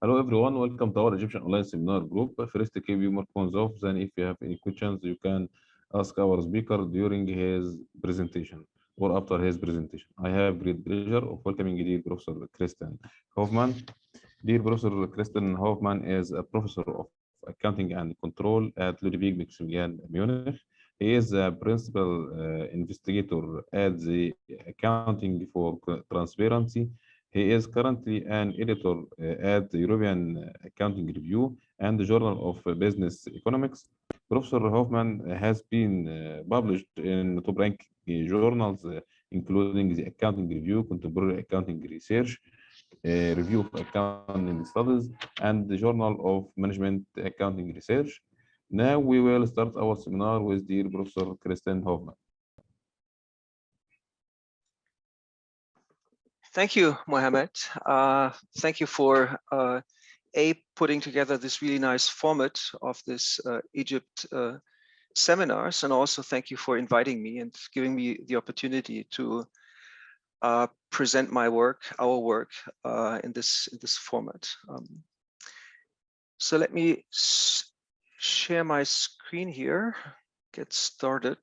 Hello everyone, welcome to our Egyptian online seminar group. First, keep your microphones off, then if you have any questions, you can ask our speaker during his presentation or after his presentation. I have great pleasure of welcoming dear Professor Kristen Hofmann. Dear Professor Kristen Hofmann is a professor of accounting and control at Ludwig Maximilian Munich. He is a principal investigator at the Accounting for Transparency. He is currently an editor at the European Accounting Review and the Journal of Business Economics. Professor Hoffman has been published in top-ranked journals, including the Accounting Review, Contemporary Accounting Research, Review of Accounting Studies, and the Journal of Management Accounting Research. Now we will start our seminar with dear Professor Kristen Hoffman. Thank you, Mohammed. Thank you for putting together this really nice format of this Egypt seminars, and also thank you for inviting me and giving me the opportunity to present my work, our work, in this format. So let me share my screen here. Get started.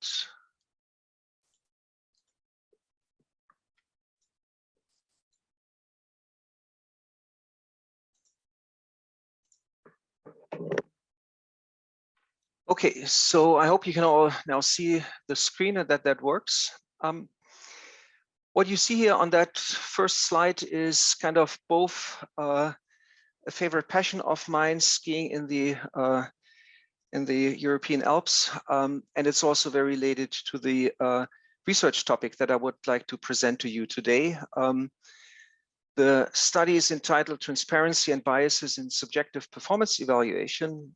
Okay, so I hope you can all now see the screen and that works. What you see here on that first slide is kind of both a favorite passion of mine, skiing in the European Alps, and it's also very related to the research topic that I would like to present to you today. The study is entitled Transparency and Biases in Subjective Performance Evaluation.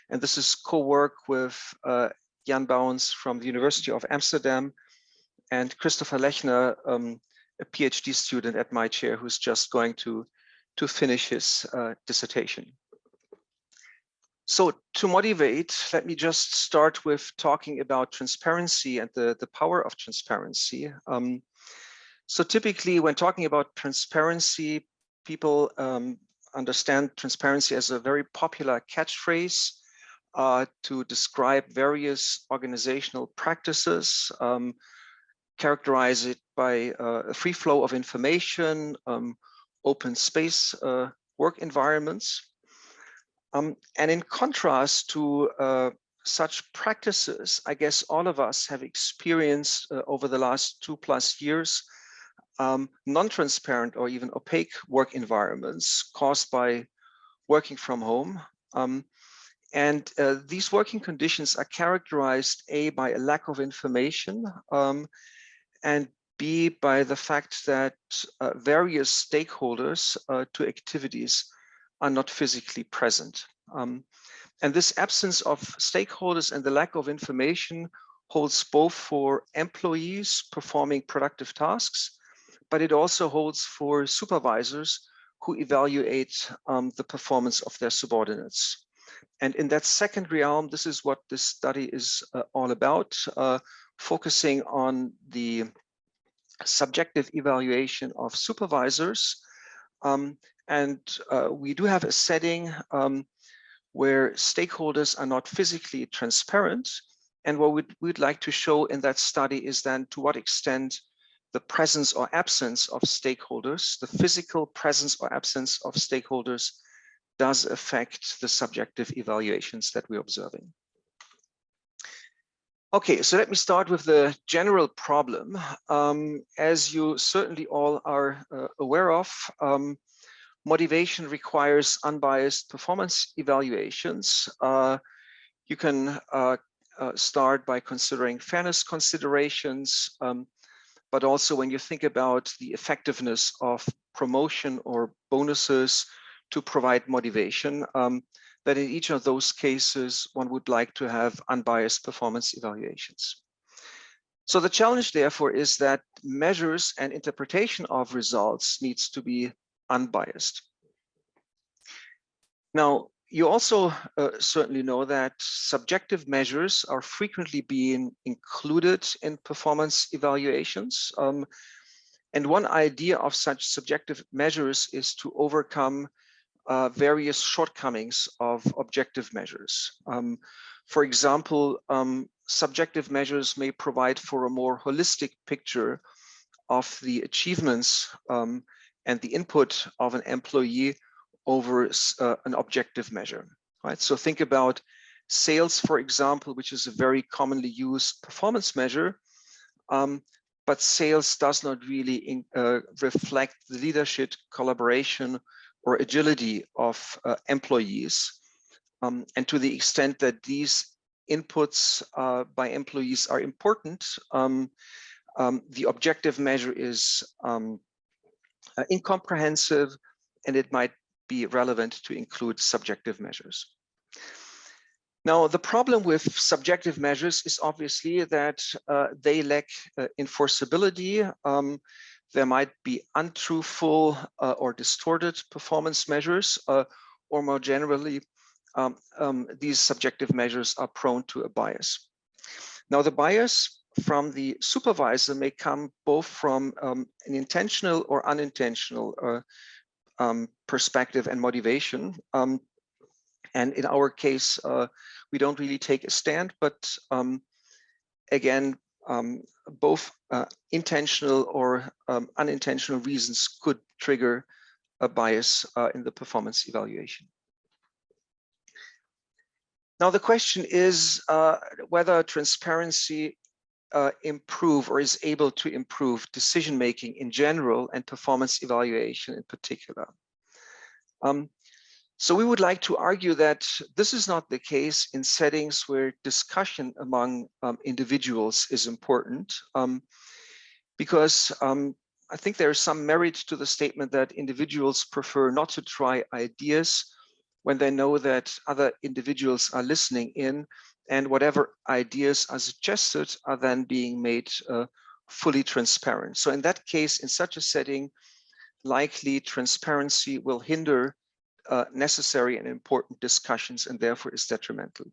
And this is co-work with Jan Bouwens from the University of Amsterdam and Christopher Lechner, a PhD student at my chair who's just going to finish his dissertation. So to motivate, let me just start with talking about transparency and the power of transparency. So typically when talking about transparency, people understand transparency as a very popular catchphrase to describe various organizational practices, characterize it by a free flow of information, open space work environments. And in contrast to such practices, I guess all of us have experienced over the last 2+ years non-transparent or even opaque work environments caused by working from home. And these working conditions are characterized A, by a lack of information, and B, by the fact that various stakeholders to activities are not physically present. And this absence of stakeholders and the lack of information holds both for employees performing productive tasks, but it also holds for supervisors who evaluate the performance of their subordinates. And in that second realm, this is what this study is all about, focusing on the subjective evaluation of supervisors. And we do have a setting where stakeholders are not physically transparent. And what we'd like to show in that study is then to what extent the presence or absence of stakeholders, the physical presence or absence of stakeholders, does affect the subjective evaluations that we're observing. Okay, so let me start with the general problem. As you certainly all are aware of, motivation requires unbiased performance evaluations. You can start by considering fairness considerations, but also when you think about the effectiveness of promotion or bonuses to provide motivation, that in each of those cases, one would like to have unbiased performance evaluations. So the challenge, therefore, is that measures and interpretation of results needs to be unbiased. Now, you also certainly know that subjective measures are frequently being included in performance evaluations. And one idea of such subjective measures is to overcome various shortcomings of objective measures. For example, subjective measures may provide for a more holistic picture of the achievements and the input of an employee over an objective measure, right? So think about sales, for example, which is a very commonly used performance measure, but sales does not really reflect the leadership, collaboration, or agility of employees. And to the extent that these inputs by employees are important, the objective measure is incomprehensive, and it might be relevant to include subjective measures. Now, the problem with subjective measures is obviously that they lack enforceability. There might be untruthful or distorted performance measures, or more generally, these subjective measures are prone to a bias. Now, the bias from the supervisor may come both from an intentional or unintentional perspective and motivation. And in our case, we don't really take a stand, but again, both intentional or unintentional reasons could trigger a bias in the performance evaluation. Now, the question is whether transparency improve or is able to improve decision-making in general and performance evaluation in particular. So we would like to argue that this is not the case in settings where discussion among individuals is important, because I think there is some merit to the statement that individuals prefer not to try ideas when they know that other individuals are listening in, and whatever ideas are suggested are then being made fully transparent. So in that case, in such a setting, likely transparency will hinder necessary and important discussions and therefore is detrimental.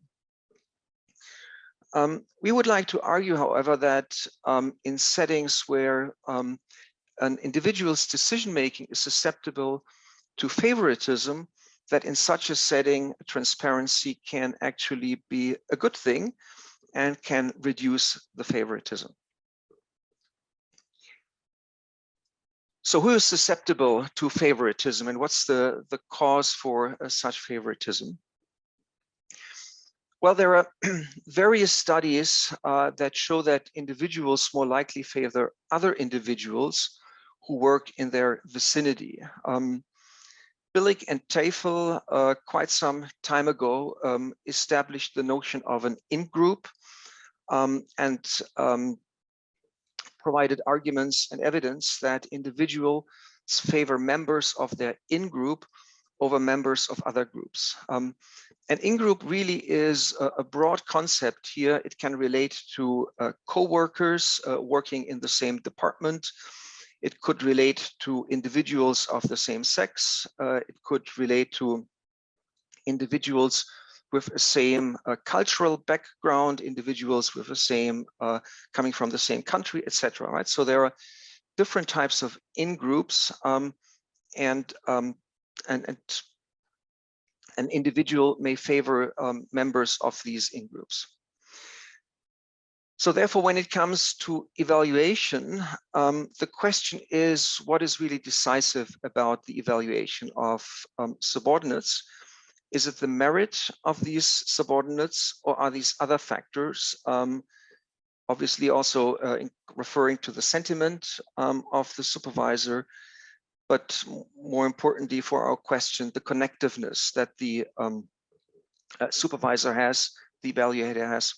We would like to argue, however, that in settings where an individual's decision-making is susceptible to favoritism, that in such a setting, transparency can actually be a good thing and can reduce the favoritism. So who is susceptible to favoritism, and what's the cause for such favoritism? Well, there are various studies that show that individuals more likely favor other individuals who work in their vicinity. Billig and Teufel, quite some time ago, established the notion of an in-group and provided arguments and evidence that individuals favor members of their in-group over members of other groups. An in-group really is a broad concept here. It can relate to co-workers working in the same department. It could relate to individuals of the same sex. It could relate to individuals with the same cultural background, individuals with the same coming from the same country, etc. Right? So there are different types of in-groups, and an individual may favor members of these in-groups. So therefore, when it comes to evaluation, the question is, what is really decisive about the evaluation of subordinates? Is it the merit of these subordinates, or are these other factors? Obviously also referring to the sentiment of the supervisor, but more importantly for our question, the connectiveness that the supervisor has, the evaluator has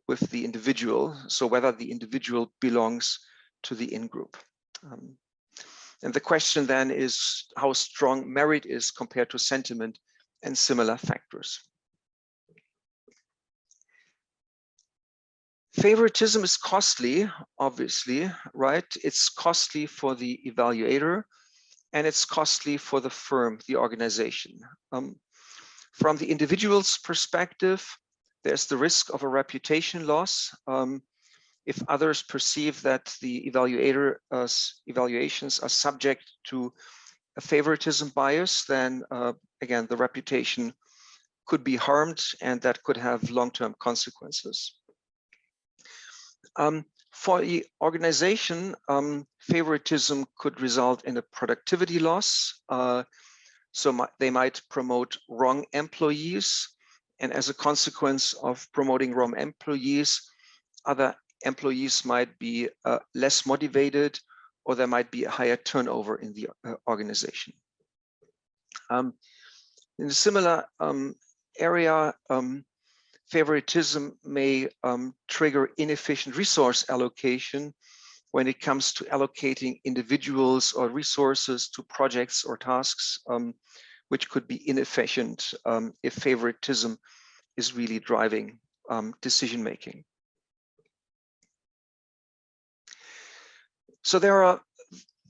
with the individual. So whether the individual belongs to the in-group. And the question then is how strong merit is compared to sentiment and similar factors. Favoritism is costly, obviously, right? It's costly for the evaluator, and it's costly for the firm, the organization. From the individual's perspective, there's the risk of a reputation loss. If others perceive that the evaluator's evaluations are subject to a favoritism bias, then again, the reputation could be harmed, and that could have long-term consequences. For the organization, favoritism could result in a productivity loss. So they might promote wrong employees, and as a consequence of promoting wrong employees, other employees might be less motivated, or there might be a higher turnover in the organization. In a similar area, favoritism may trigger inefficient resource allocation when it comes to allocating individuals or resources to projects or tasks, which could be inefficient if favoritism is really driving decision making. So there are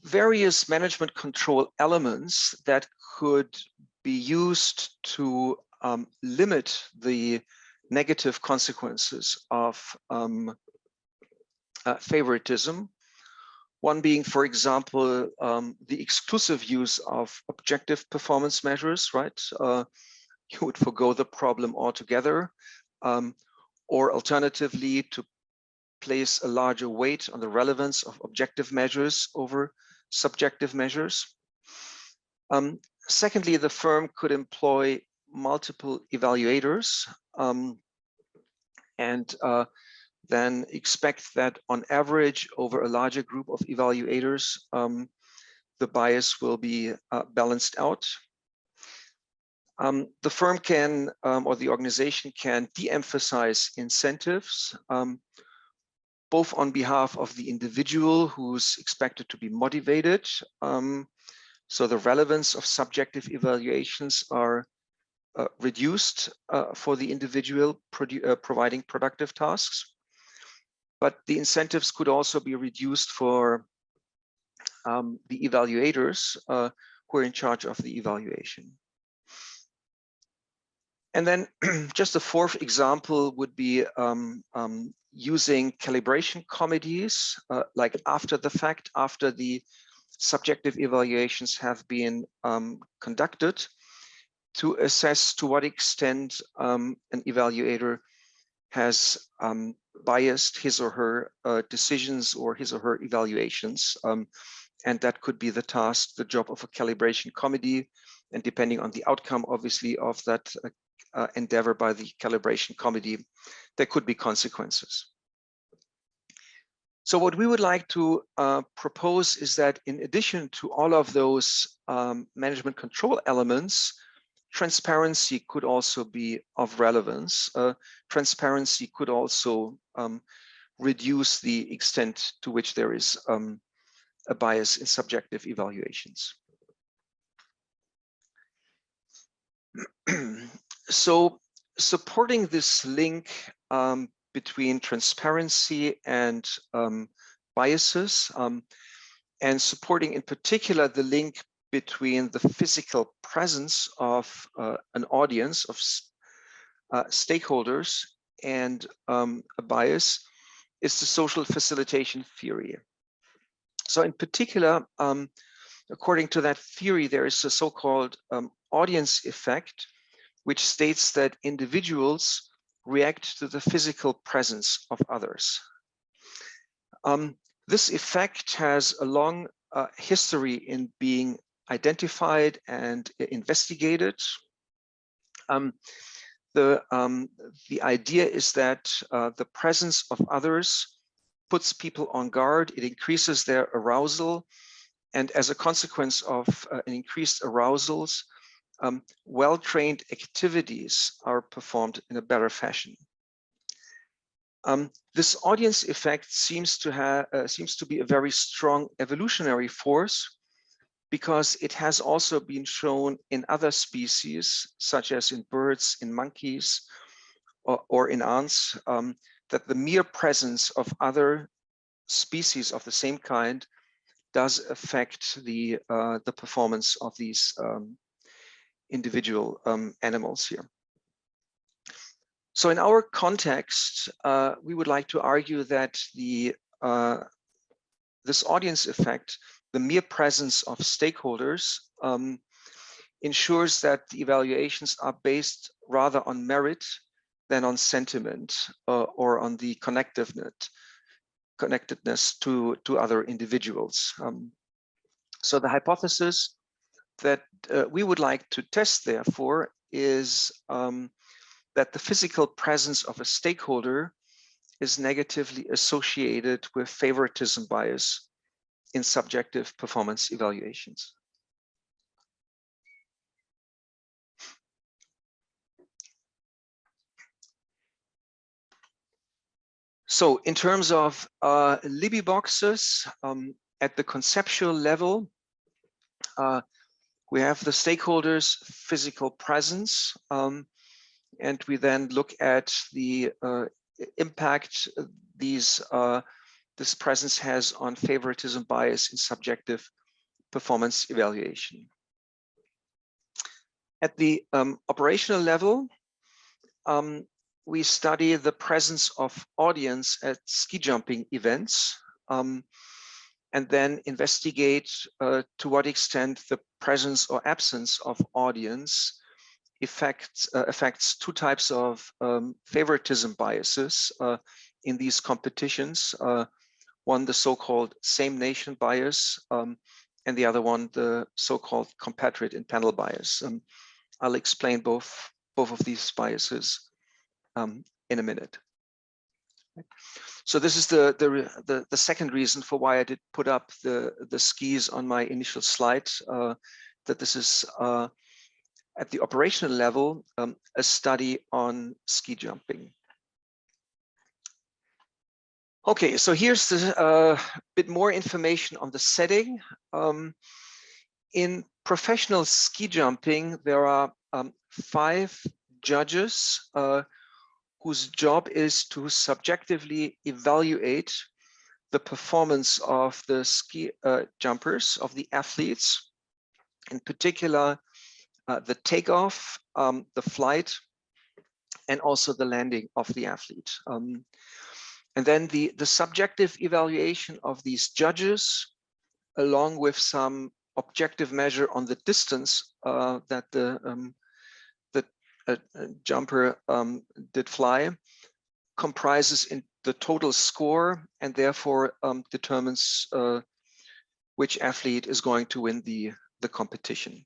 various management control elements that could be used to limit the negative consequences of favoritism. One being, for example, the exclusive use of objective performance measures, right? You would forgo the problem altogether, or alternatively, to place a larger weight on the relevance of objective measures over subjective measures. Secondly, the firm could employ multiple evaluators and then expect that on average over a larger group of evaluators, the bias will be balanced out. The firm can, or the organization can de-emphasize incentives, both on behalf of the individual who's expected to be motivated. So the relevance of subjective evaluations are reduced for the individual providing productive tasks. But the incentives could also be reduced for the evaluators who are in charge of the evaluation. And then just a fourth example would be using calibration committees, like after the fact, after the subjective evaluations have been conducted, to assess to what extent an evaluator has biased his or her decisions or his or her evaluations. And that could be the task, the job of a calibration committee. And depending on the outcome, obviously, of that endeavor by the calibration committee, there could be consequences. So what we would like to propose is that in addition to all of those management control elements, transparency could also be of relevance. Transparency could also reduce the extent to which there is a bias in subjective evaluations. So supporting this link between transparency and biases, and supporting in particular the link between the physical presence of an audience of stakeholders and a bias is the social facilitation theory. So in particular, according to that theory, there is a so-called audience effect, which states that individuals react to the physical presence of others. This effect has a long history in being identified and investigated. The idea is that the presence of others puts people on guard, it increases their arousal, and as a consequence of an increased arousals, well-trained activities are performed in a better fashion. This audience effect seems to be a very strong evolutionary force, because it has also been shown in other species, such as in birds, in monkeys, or in ants, that the mere presence of other species of the same kind does affect the performance of these individual animals here. So in our context, we would like to argue that this audience effect the mere presence of stakeholders ensures that the evaluations are based rather on merit than on sentiment or on the connectedness to other individuals. So the hypothesis that we would like to test, therefore, is that the physical presence of a stakeholder is negatively associated with favoritism bias in subjective performance evaluations. So in terms of Libby boxes, at the conceptual level, we have the stakeholders' physical presence, and we then look at the impact this presence has on favoritism bias in subjective performance evaluation. At the operational level, we study the presence of audience at ski jumping events, and then investigate to what extent the presence or absence of audience affects two types of favoritism biases in these competitions. One, the so-called same nation bias, and the other one, the so-called compatriot in panel bias. I'll explain both of these biases in a minute. So this is the second reason for why I did put up the skis on my initial slide, that this is at the operational level a study on ski jumping. Okay, so here's a bit more information on the setting. In professional ski jumping, there are 5 judges whose job is to subjectively evaluate the performance of the ski jumpers, of the athletes, in particular the takeoff, the flight, and also the landing of the athlete. And then the subjective evaluation of these judges, along with some objective measure on the distance that the jumper did fly, comprises in the total score, and therefore determines which athlete is going to win the competition.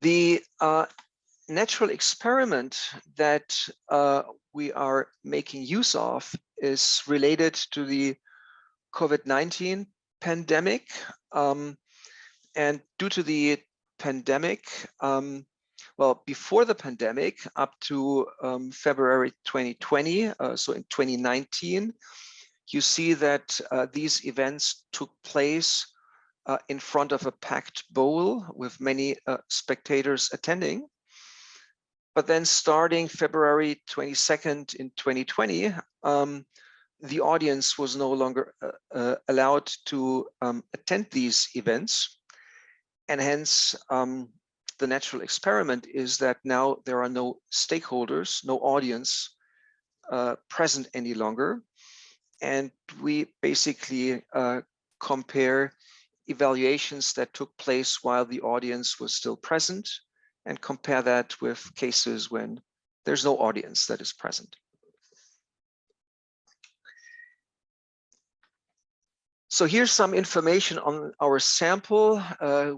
The natural experiment that we are making use of is related to the COVID-19 pandemic. And due to the pandemic, well, before the pandemic, up to February 2020, so in 2019, you see that these events took place in front of a packed bowl with many spectators attending. But then starting February 22nd in 2020, the audience was no longer allowed to attend these events. And hence, the natural experiment is that now there are no stakeholders, no audience present any longer. And we basically compare evaluations that took place while the audience was still present and compare that with cases when there's no audience that is present. So here's some information on our sample.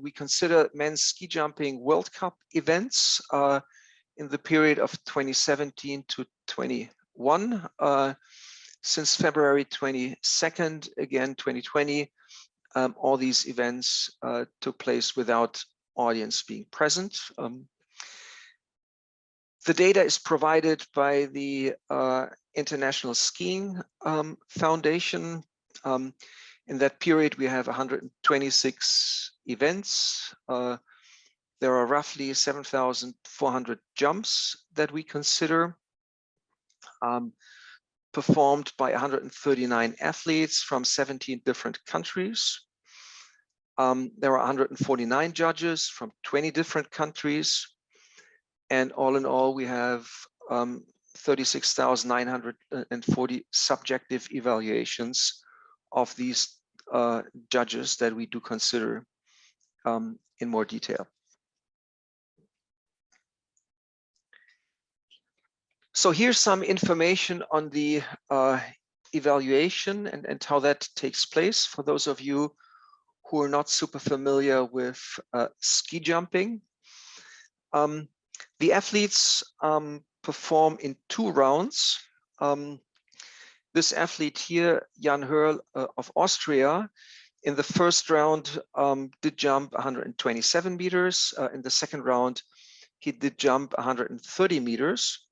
We consider men's ski jumping World Cup events in the period of 2017 to 21. Since February 22nd, again, 2020, all these events took place without audience being present. The data is provided by the International Skiing Foundation. In that period, we have 126 events. There are roughly 7,400 jumps that we consider, performed by 139 athletes from 17 different countries. There are 149 judges from 20 different countries. And all in all, we have 36,940 subjective evaluations of these judges that we do consider in more detail. So here's some information on the evaluation and how that takes place for those of you who are not super familiar with ski jumping. The athletes perform in 2 rounds. This athlete here, Jan Hörl of Austria, in the first round did jump 127 meters. In the second round, he did jump 130 meters.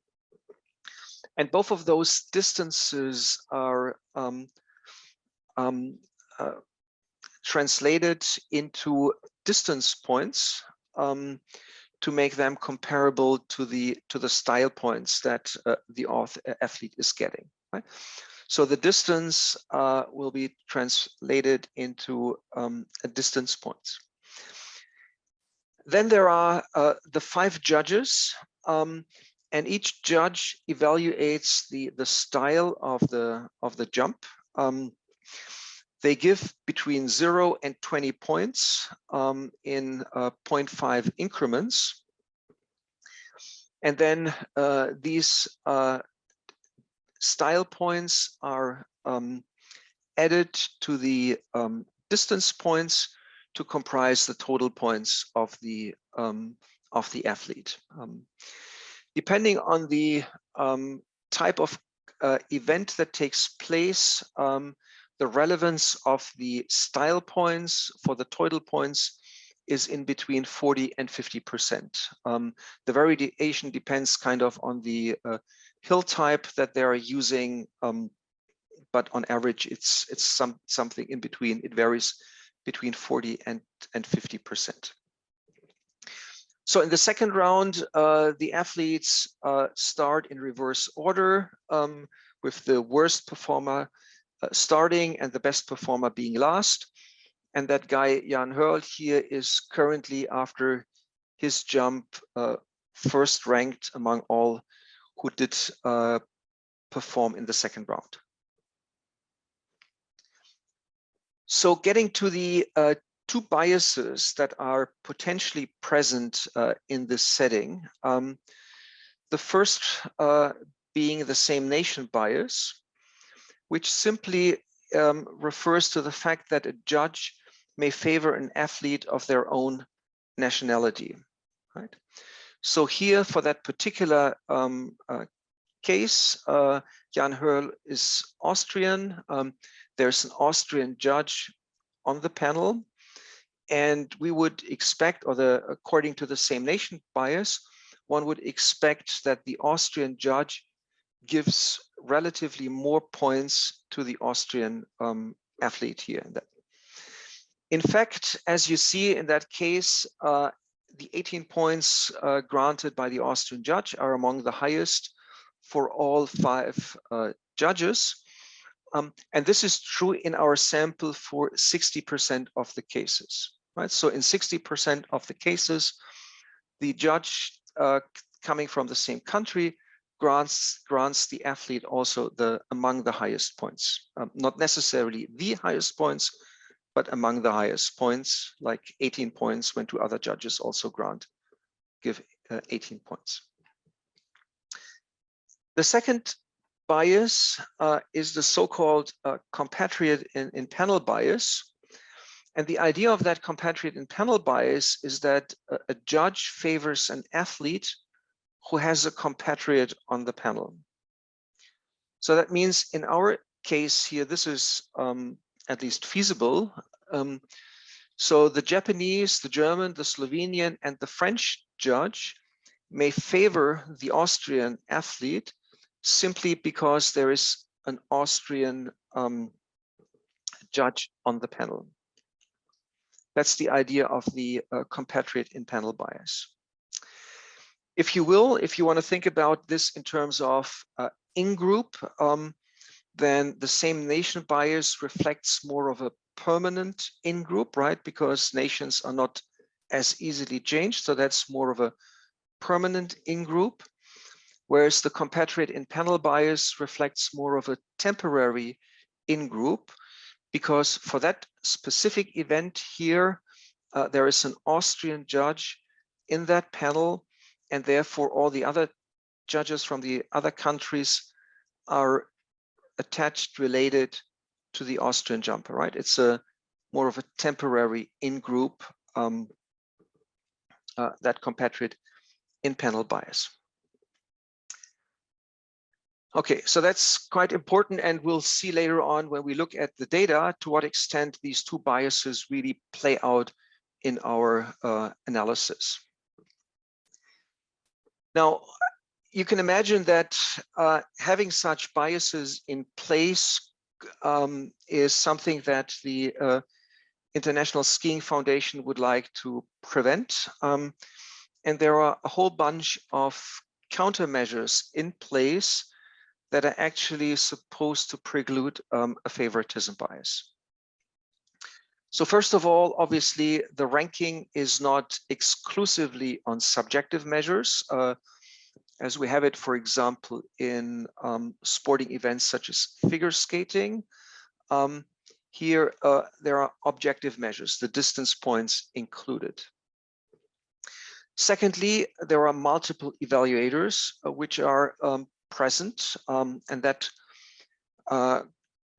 And both of those distances are translated into distance points to make them comparable to the style points that the athlete is getting. Right? So the distance will be translated into distance points. Then there are the 5 judges, and each judge evaluates the style of the jump. They give between 0 and 20 points in 0.5 increments. And then these style points are added to the distance points to comprise the total points of the athlete. Depending on the type of event that takes place, the relevance of the style points for the total points is in between 40 and 50%. The variation depends kind of on the hill type that they are using, but on average, it's something in between. It varies between 40 and 50%. So in the second round, the athletes start in reverse order, with the worst performer starting and the best performer being last. And that guy, Jan Hörl, here is currently, after his jump, first ranked among all who did perform in the second round. So getting to the 2 biases that are potentially present in this setting. The first being the same nation bias, which simply refers to the fact that a judge may favor an athlete of their own nationality. Right? So here, for that particular case, Jan Hörl is Austrian. There's an Austrian judge on the panel. And we would expect, according to the same nation bias, one would expect that the Austrian judge gives relatively more points to the Austrian athlete here. In fact, as you see in that case, the 18 points granted by the Austrian judge are among the highest for all 5 judges. And this is true in our sample for 60% of the cases. Right? So in 60% of the cases, the judge coming from the same country grants the athlete also among the highest points. Not necessarily the highest points, but among the highest points, like 18 points when 2 other judges also give 18 points. The second bias is the so-called compatriot in panel bias. And the idea of that compatriot in panel bias is that a judge favors an athlete who has a compatriot on the panel. So that means in our case here, this is at least feasible. So the Japanese, the German, the Slovenian, and the French judge may favor the Austrian athlete simply because there is an Austrian judge on the panel. That's the idea of the compatriot in panel bias. If you want to think about this in terms of in-group, then the same nation bias reflects more of a permanent in-group, right? Because nations are not as easily changed. So that's more of a permanent in-group. whereas the compatriot in panel bias reflects more of a temporary in-group, because for that specific event here, there is an Austrian judge in that panel, and therefore all the other judges from the other countries are attached, related to the Austrian jumper, right? It's a more of a temporary in-group, that compatriot in panel bias. Okay, so that's quite important, and we'll see later on when we look at the data to what extent these two biases really play out in our analysis. Now, you can imagine that having such biases in place is something that the International Skiing Foundation would like to prevent. And there are a whole bunch of countermeasures in place that are actually supposed to preclude a favoritism bias. So first of all, obviously, the ranking is not exclusively on subjective measures, as we have it, for example, in sporting events such as figure skating. Here, there are objective measures, the distance points included. Secondly, there are multiple evaluators which are present, and that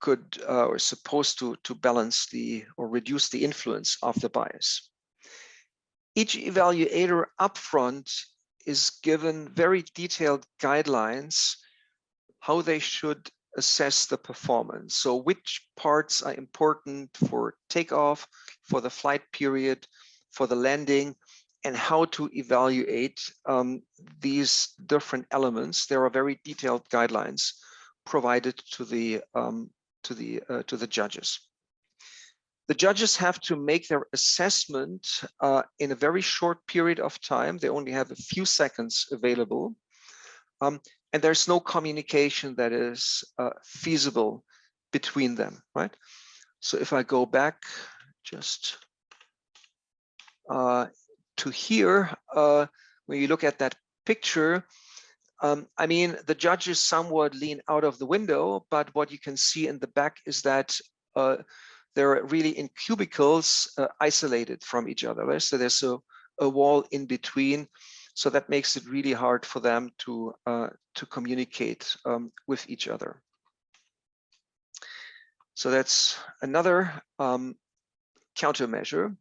could or supposed to balance the or reduce the influence of the bias. Each evaluator upfront is given very detailed guidelines how they should assess the performance. So which parts are important for takeoff, for the flight period, for the landing, and how to evaluate these different elements. There are very detailed guidelines provided to the judges. The judges have to make their assessment in a very short period of time. They only have a few seconds available. And there's no communication that is feasible between them, right? So if I go back just to here, when you look at that picture, I mean, the judges somewhat lean out of the window, but what you can see in the back is that they're really in cubicles isolated from each other, right? So there's a wall in between. So that makes it really hard for them to communicate with each other. So that's another countermeasure.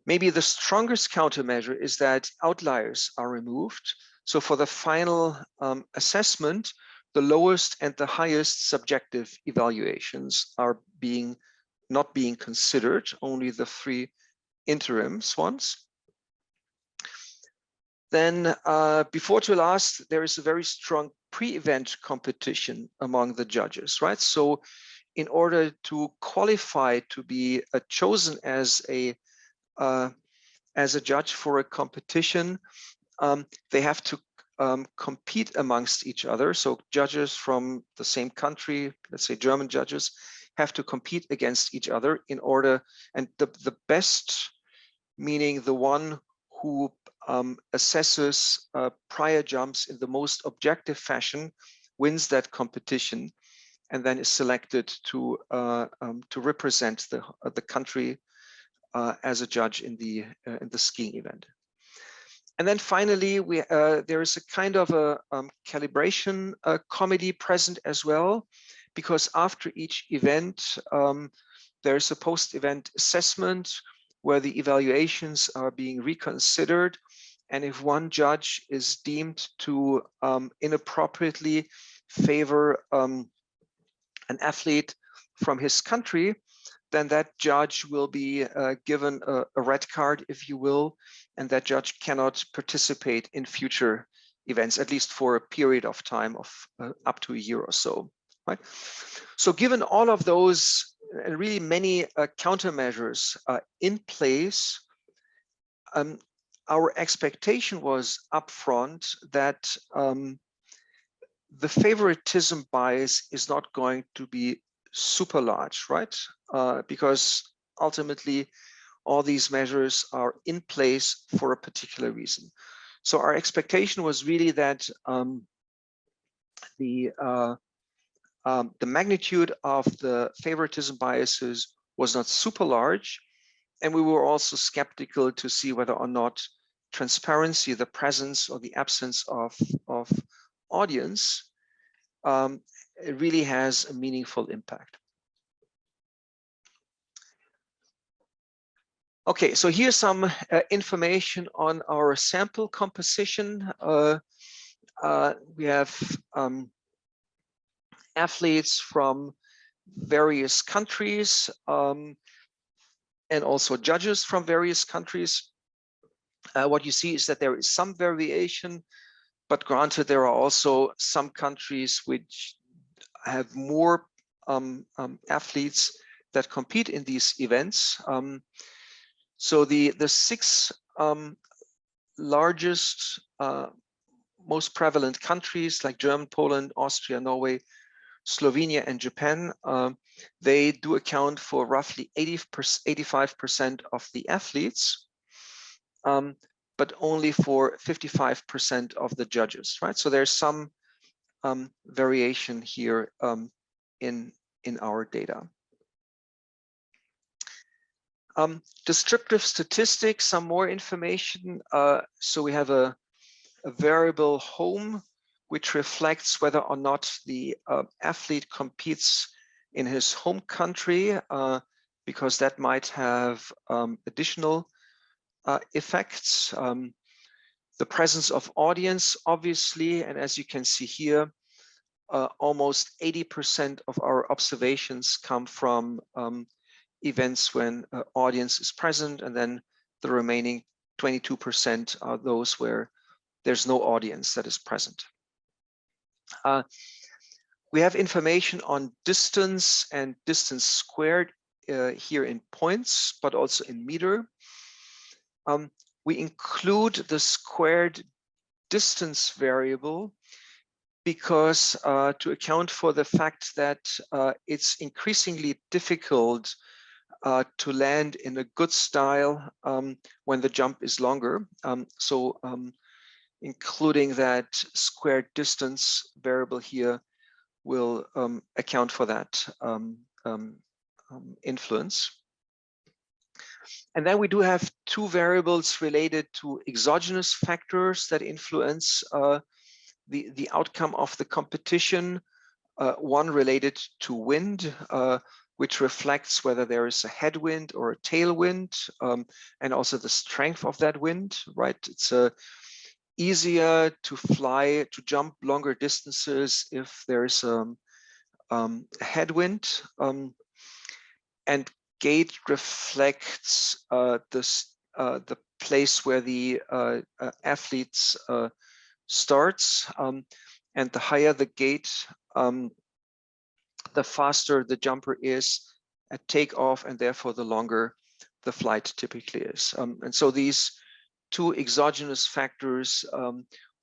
Maybe the strongest countermeasure is that outliers are removed. So for the final assessment, the lowest and the highest subjective evaluations are not being considered, only the three interim ones. Then before to last, there is a very strong pre-event competition among the judges, right? So in order to qualify to be chosen as a judge for a competition, they have to compete amongst each other. So judges from the same country, let's say German judges, have to compete against each other in order, and the best, meaning the one who assesses prior jumps in the most objective fashion, wins that competition, and then is selected to represent the country as a judge in the skiing event. And then finally, there is a kind of a calibration committee present as well, because after each event, there is a post-event assessment where the evaluations are being reconsidered. And if one judge is deemed to inappropriately favor an athlete from his country, then that judge will be given a red card, if you will, and that judge cannot participate in future events, at least for a period of time of up to a year or so, right? So given all of those and really many countermeasures in place, our expectation was upfront that the favoritism bias is not going to be super large, right? Because ultimately all these measures are in place for a particular reason. So our expectation was really that the magnitude of the favoritism biases was not super large, and we were also skeptical to see whether or not transparency, the presence or the absence of audience, it really has a meaningful impact. Okay, so here's some information on our sample composition. We have athletes from various countries and also judges from various countries. What you see is that there is some variation, but granted, there are also some countries which have more athletes that compete in these events. So the six largest, most prevalent countries like Germany, Poland, Austria, Norway, Slovenia, and Japan, they do account for roughly 85% of the athletes, but only for 55% of the judges, right? So there's some variation here in our data. Descriptive statistics, some more information. So we have a variable home, which reflects whether or not the athlete competes in his home country, because that might have additional effects. The presence of audience, obviously, and as you can see here, almost 80% of our observations come from events when audience is present, and then the remaining 22% are those where there's no audience that is present. We have information on distance and distance squared here in points, but also in meter. We include the squared distance variable because to account for the fact that it's increasingly difficult to land in a good style when the jump is longer. Including that squared distance variable here will account for that influence. And then we do have two variables related to exogenous factors that influence the outcome of the competition. One related to wind, which reflects whether there is a headwind or a tailwind, and also the strength of that wind, right? It's easier to fly, to jump longer distances if there is a headwind. And gate reflects the place where the athletes starts, and the higher the gate, the faster the jumper is at takeoff, and therefore the longer the flight typically is. And so these two exogenous factors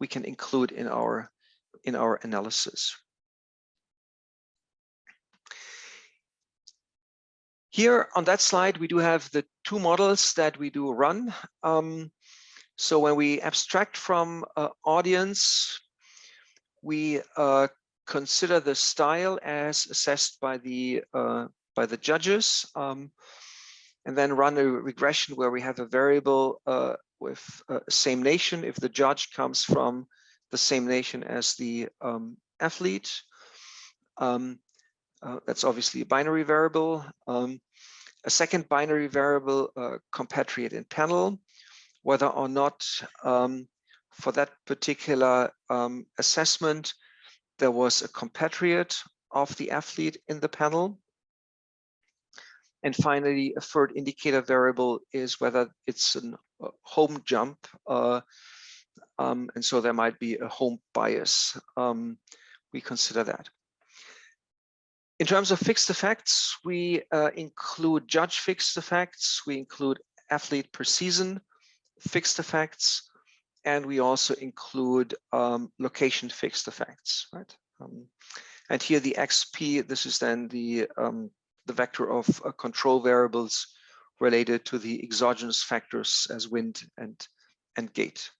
we can include in our analysis. Here on that slide, we do have the two models that we do run. So when we abstract from audience, we consider the style as assessed by the judges, and then run a regression where we have a variable with same nation if the judge comes from the same nation as the athlete. That's obviously a binary variable. A second binary variable, compatriate in panel, whether or not for that particular assessment there was a compatriate of the athlete in the panel. And finally, a third indicator variable is whether it's a home jump, and so there might be a home bias. We consider that. In terms of fixed effects, we include judge fixed effects, we include athlete per season fixed effects, and we also include location fixed effects, right? And here the XP, this is then the vector of control variables related to the exogenous factors as wind and gate.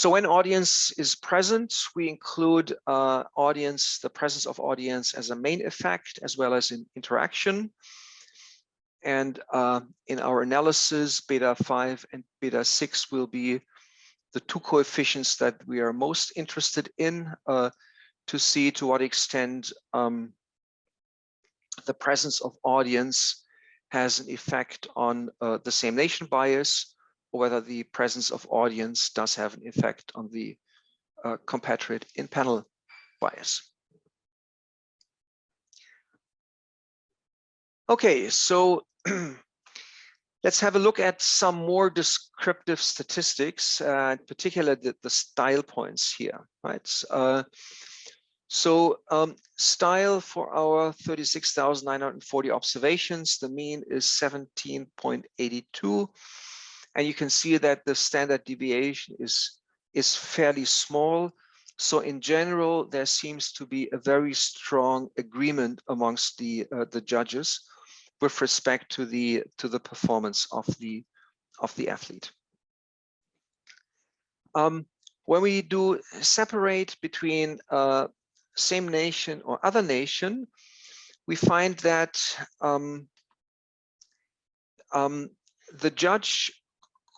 So when audience is present, we include the presence of audience as a main effect, as well as in interaction. And in our analysis, beta 5 and beta 6 will be the two coefficients that we are most interested in to see to what extent the presence of audience has an effect on the same nation bias, or whether the presence of audience does have an effect on the compatriot in panel bias. Okay, so let's have a look at some more descriptive statistics, in particular the style points here, right? Style for our 36,940 observations, the mean is 17.82. And you can see that the standard deviation is fairly small. So in general, there seems to be a very strong agreement amongst the judges with respect to the performance of the athlete. When we do separate between same nation or other nation, we find that the judge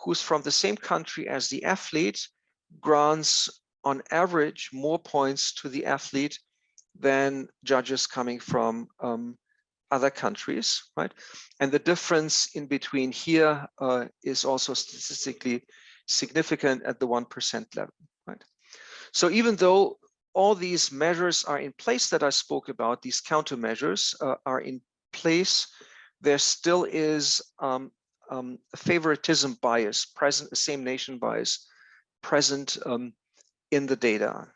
who's from the same country as the athlete grants on average more points to the athlete than judges coming from other countries, right? And the difference in between here is also statistically significant at the 1% level, right? So even though all these measures are in place that I spoke about, these countermeasures are in place, there still is a favoritism bias present, a same nation bias present in the data.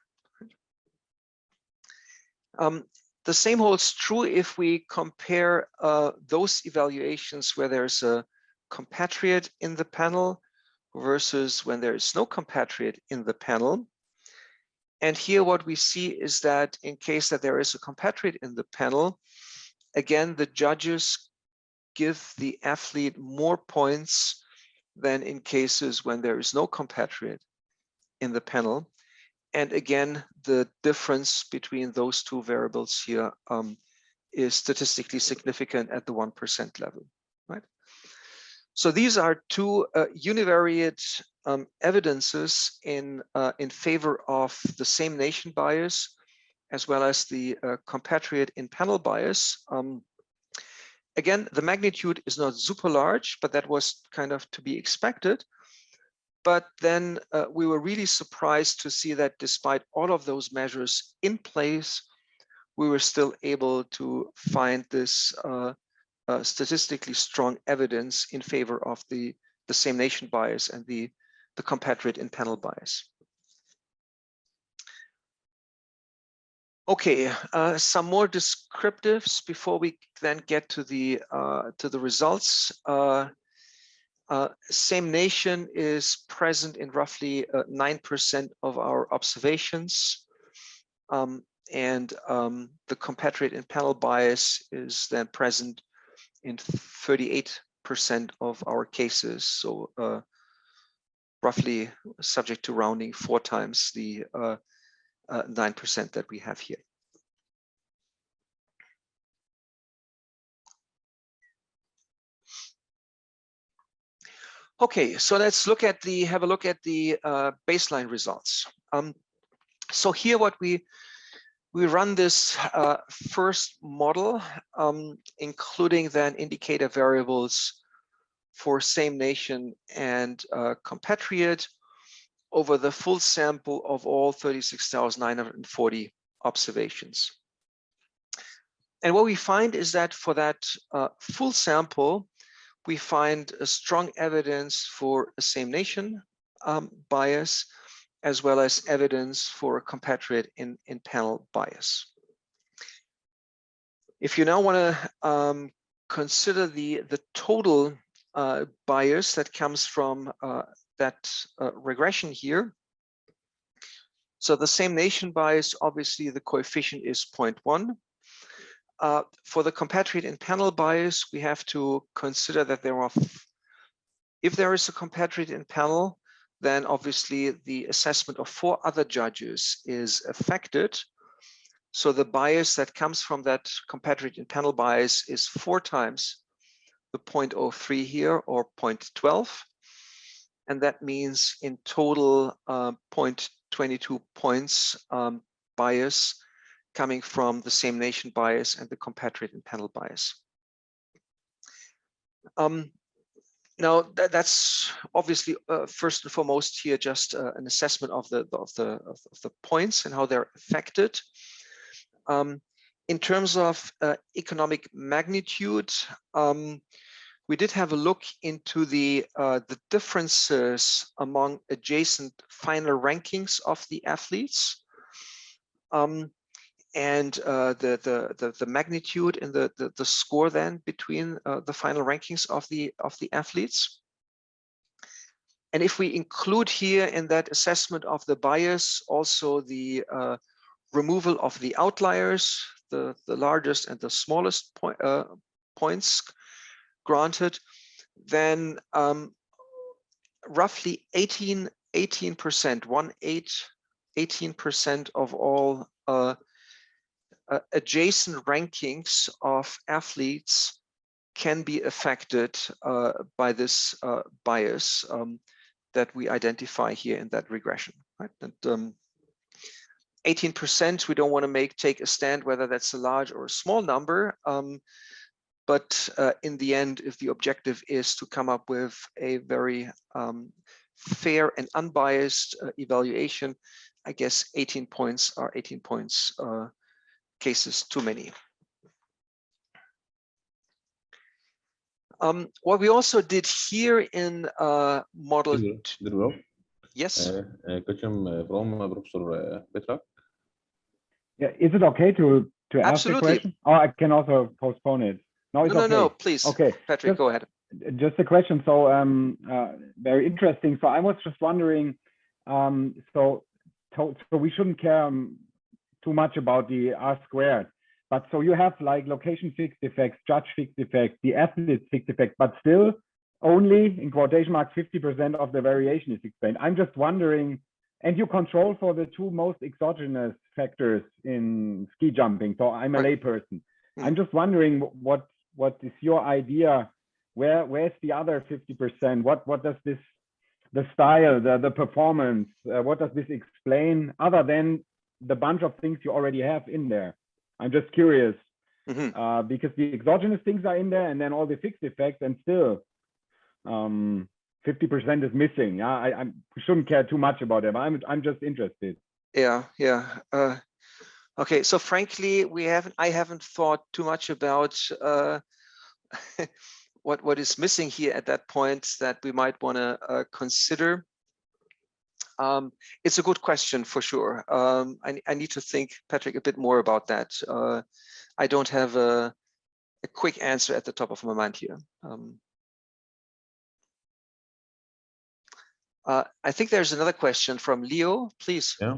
The same holds true if we compare those evaluations where there's a compatriot in the panel versus when there is no compatriot in the panel. And here what we see is that in case that there is a compatriot in the panel, again, the judges give the athlete more points than in cases when there is no compatriot in the panel. And again, the difference between those two variables here is statistically significant at the 1% level, right? So these are two univariate evidences in favor of the same nation bias, as well as the compatriot in panel bias. Again, the magnitude is not super large, but that was kind of to be expected. But then we were really surprised to see that despite all of those measures in place, we were still able to find this statistically strong evidence in favor of the same nation bias and the compatriot in panel bias. Okay, some more descriptives before we then get to the results. Same nation is present in roughly 9% of our observations. And the compatriot in panel bias is then present in 38% of our cases. So roughly, subject to rounding, 4 times the 9% that we have here. Okay, so let's have a look at the baseline results. So here what we run this first model, including then indicator variables for same nation and compatriot over the full sample of all 36,940 observations. And what we find is that for that full sample, we find a strong evidence for a same nation bias, as well as evidence for a compatriot in panel bias. If you now want to consider the total bias that comes from that regression here, so the same nation bias, obviously the coefficient is 0.1. For the compatriot in panel bias, we have to consider that if there is a compatriot in panel, then obviously the assessment of 4 other judges is affected. So the bias that comes from that comparative panel bias is 4 times the 0.03 here, or 0.12. And that means in total 0.22 points bias coming from the same nation bias and the comparative panel bias. Now that's obviously first and foremost here just an assessment of the points and how they're affected. In terms of economic magnitude, we did have a look into the differences among adjacent final rankings of the athletes, and the magnitude and the score then between the final rankings of the athletes. And if we include here in that assessment of the bias also the removal of the outliers, the largest and the smallest points granted, then roughly 18% of all adjacent rankings of athletes can be affected by this bias that we identify here in that regression, right? And 18%, we don't want to take a stand whether that's a large or a small number, but in the end, if the objective is to come up with a very fair and unbiased evaluation, I guess 18 points are 18 points cases too many. What we also did here in model. Yes. Question from Professor Petra. Yeah, is it okay to ask Absolutely. the question? Or I can also postpone it. No, it's okay. No, please. Okay, Patrick, go ahead. Just a question. So very interesting. So I was just wondering, so we shouldn't care too much about the R squared, but so you have like location fixed effects, judge fixed effects, the athlete fixed effect, but still only in quotation marks 50% of the variation is explained. I'm just wondering, and you control for the 2 most exogenous factors in ski jumping. So I'm a layperson. I'm just wondering what is your idea? Where's the other 50%? What does this, the style, the performance, what does this explain other than the bunch of things you already have in there? I'm just curious because the exogenous things are in there and then all the fixed effects, and still 50% is missing. I shouldn't care too much about them. I'm just interested. Yeah. Okay, so frankly, I haven't thought too much about what is missing here at that point that we might want to consider. It's a good question for sure. I need to think, Patrick, a bit more about that. I don't have a quick answer at the top of my mind here. I think there's another question from Leo, please. Yeah.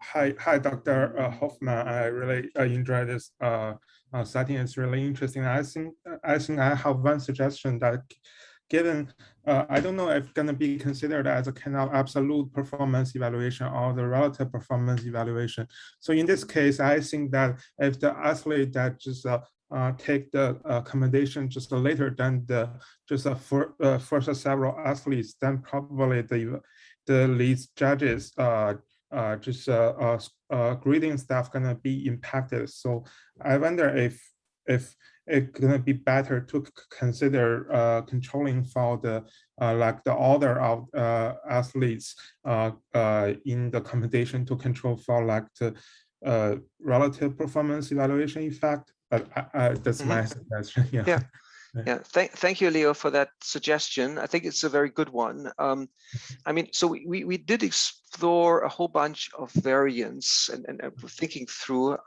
Hi, Dr. Hofmann. I really enjoy this setting. It's really interesting. I think I have one suggestion that, given I don't know if it's going to be considered as a kind of absolute performance evaluation or the relative performance evaluation. So in this case, I think that if the athlete that just take the accommodation just later than the first several athletes, then probably the lead judges grading staff gonna be impacted. So I wonder if it's gonna be better to consider controlling for the like the order of athletes in the accommodation to control for like the relative performance evaluation effect. But that's my suggestion. Yeah. Thank you, Leo, for that suggestion. I think it's a very good one. I mean, so we did explore a whole bunch of variants and thinking through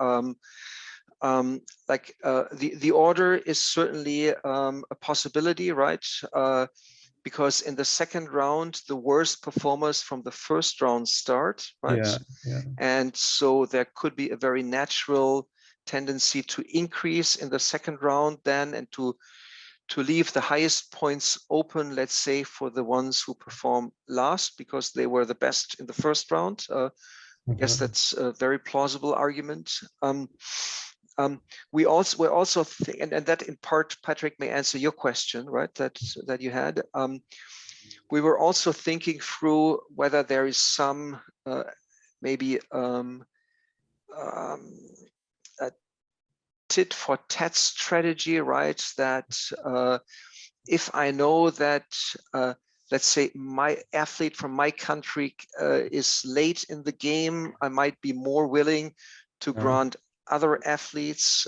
like the order is certainly a possibility, right? Because in the second round, the worst performers from the first round start, right? Yeah. And so there could be a very natural tendency to increase in the second round then, and to to leave the highest points open, let's say, for the ones who perform last because they were the best in the first round. I guess that's a very plausible argument. We're also and that in part, Patrick may answer your question, right? That you had. We were also thinking through whether there is some maybe a tit for tat strategy, right? That if I know that, let's say, my athlete from my country is late in the game, I might be more willing to grant other athletes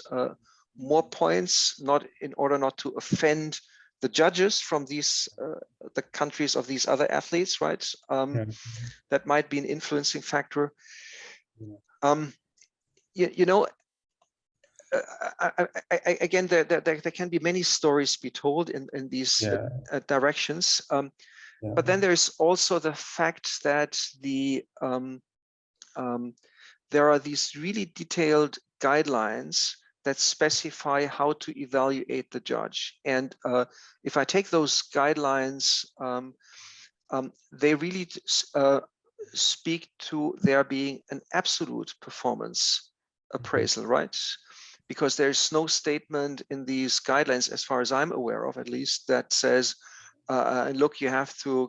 more points, not in order not to offend the judges from these the countries of these other athletes, right? That might be an influencing factor. You know, again, there can be many stories be told in these directions. But then there's also the fact that there are these really detailed guidelines that specify how to evaluate the judge. And if I take those guidelines, they really speak to there being an absolute performance appraisal, right? Because there's no statement in these guidelines, as far as I'm aware of at least, that says, look, you have to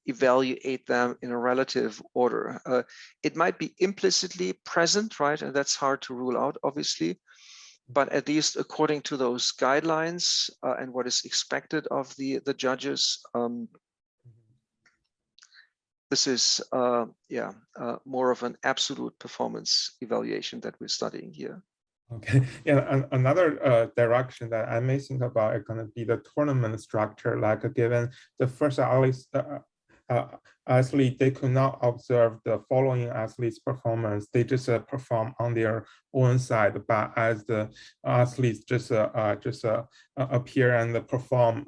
evaluate them in a relative order. It might be implicitly present, right? And that's hard to rule out, obviously. But at least according to those guidelines and what is expected of the judges, this is, more of an absolute performance evaluation that we're studying here. Okay, yeah, another direction that I may think about is going to be the tournament structure. Like, given the first athlete, they could not observe the following athlete's performance. They just perform on their own side. But as the athletes just appear and perform,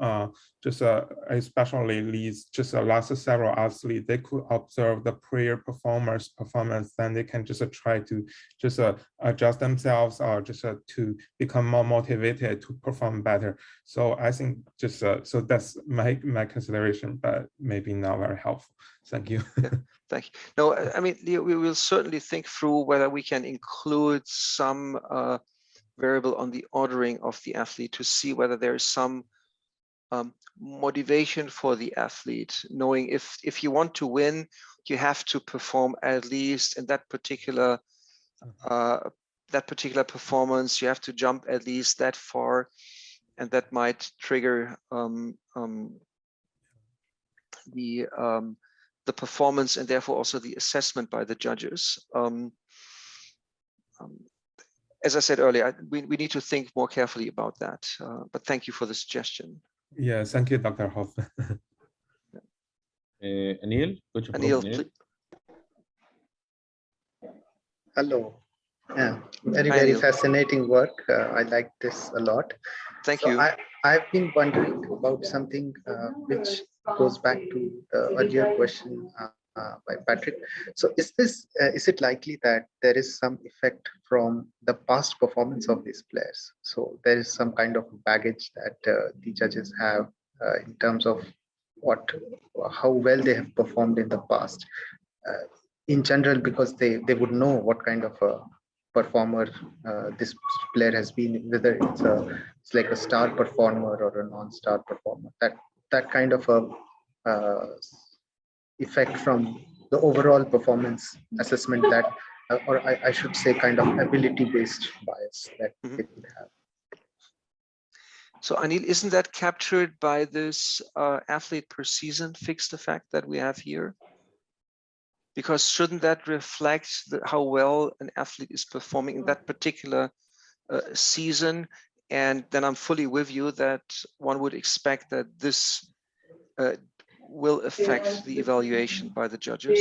especially these last several athletes, they could observe the prior performers' performance. Then they can just try to adjust themselves or to become more motivated to perform better. So I think so that's my consideration, but maybe not very helpful. Thank you. Yeah, thank you. No, I mean, we will certainly think through whether we can include some variable on the ordering of the athlete to see whether there is some motivation for the athlete, knowing if you want to win, you have to perform at least in that particular performance. You have to jump at least that far, and that might trigger the performance and therefore also the assessment by the judges. As I said earlier, we need to think more carefully about that. But thank you for the suggestion. Yeah, thank you, Dr. Hofmann. Anil, could you Anil, hello. Yeah, very fascinating work. I like this a lot. Thank you. I've been wondering about something which goes back to the earlier question by Patrick. So is it likely that there is some effect from the past performance of these players? So there is some kind of baggage that the judges have in terms of how well they have performed in the past. In general, because they would know what kind of a performer this player has been, whether it's like a star performer or a non-star performer. That kind of a effect from the overall performance assessment that, or I should say, kind of ability-based bias that they could have. So Anil, isn't that captured by this athlete per season fixed effect that we have here? Because shouldn't that reflect how well an athlete is performing in that particular season? And then I'm fully with you that one would expect that this will affect the evaluation by the judges.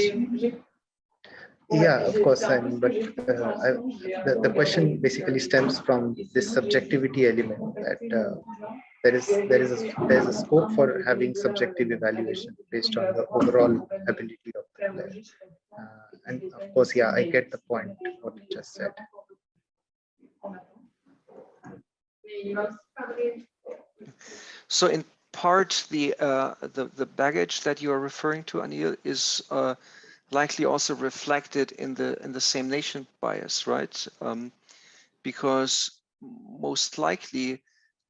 Yeah, of course. I mean, but the question basically stems from this subjectivity element that there's a scope for having subjective evaluation based on the overall ability of the player. And of course, yeah, I get the point what you just said. So in part, the baggage that you are referring to, Anil, is likely also reflected in the same nation bias, right? Because most likely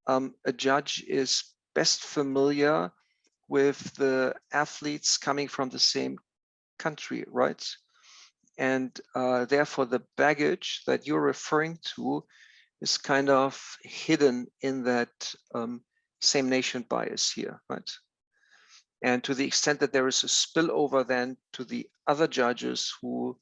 a judge is best familiar with the athletes coming from the same country, right? And therefore the baggage that you're referring to is kind of hidden in that same nation bias here, right? And to the extent that there is a spillover then to the other judges who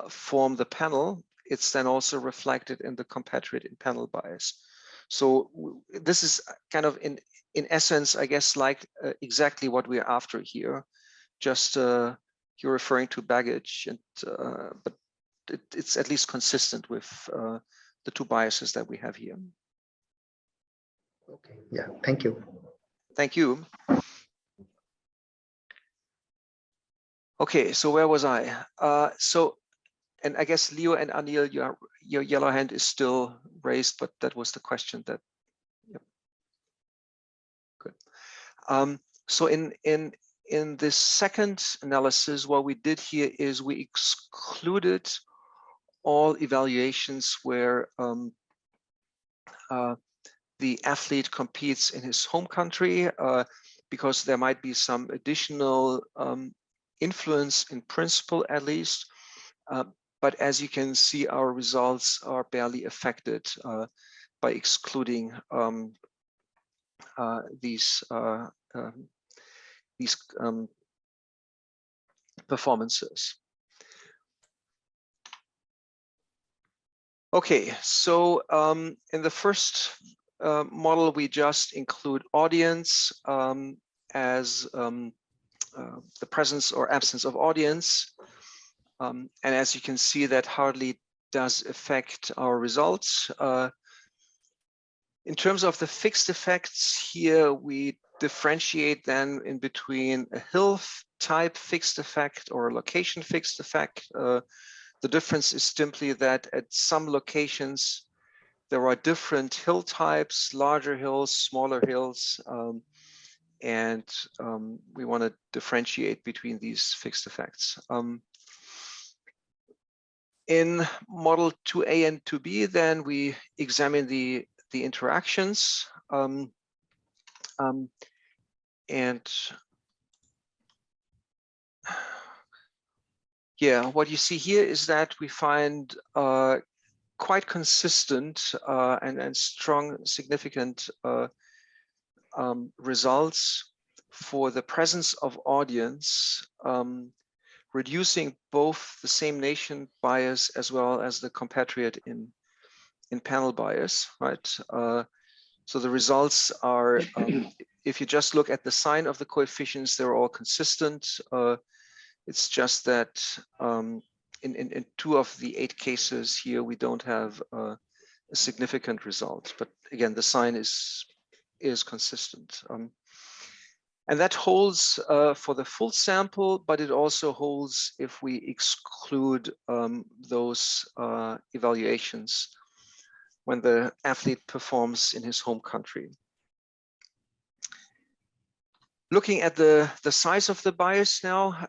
form the panel, it's then also reflected in the compatriot in panel bias. So this is kind of in essence, I guess, like exactly what we're after here. Just you're referring to baggage, and but it's at least consistent with the two biases that we have here. Okay, yeah, thank you. Thank you. Okay, so where was I? And I guess Leo and Anil, your yellow hand is still raised, but that was the question that, yep. Good. So in this second analysis, what we did here is we excluded all evaluations where the athlete competes in his home country because there might be some additional influence in principle, at least. But as you can see, our results are barely affected by excluding these performances. Okay, so in the first model, we just include audience as the presence or absence of audience. And as you can see, that hardly does affect our results. In terms of the fixed effects here, we differentiate then in between a hill type fixed effect or a location fixed effect. The difference is simply that at some locations, there are different hill types, larger hills, smaller hills, and we want to differentiate between these fixed effects. In model 2A and 2B, then we examine the interactions. And yeah, what you see here is that we find quite consistent and strong, significant results for the presence of audience, reducing both the same nation bias as well as the compatriot in panel bias, right? So the results are, if you just look at the sign of the coefficients, they're all consistent. It's just that in 2 of the 8 cases here, we don't have a significant result. But again, the sign is consistent. And that holds for the full sample, but it also holds if we exclude those evaluations when the athlete performs in his home country. Looking at the size of the bias now,